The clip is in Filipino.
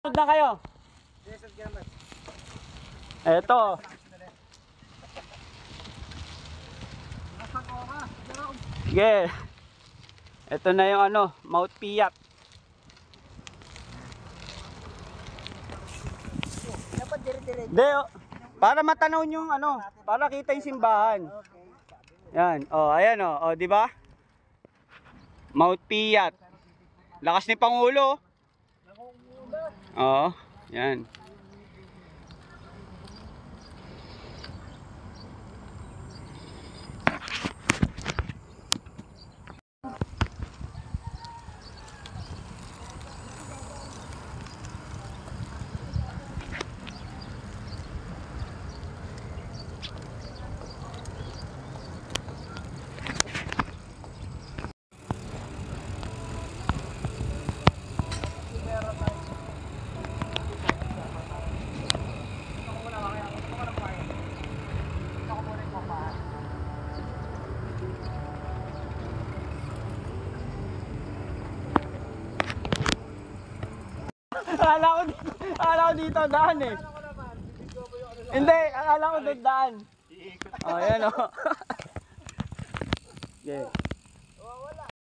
Sunod na kayo. Eto. Sige. Ito na yung ano, Mount Piat. De, para matanaw yung ano, para kita yung simbahan. Yan, oh, ayan oh, di ba? Mount Piat. Lakas ni Pangulo. Oo, yan. Akala ko dito daan eh. Hindi, akala ko doon daan. Oh, yan oh. Okay.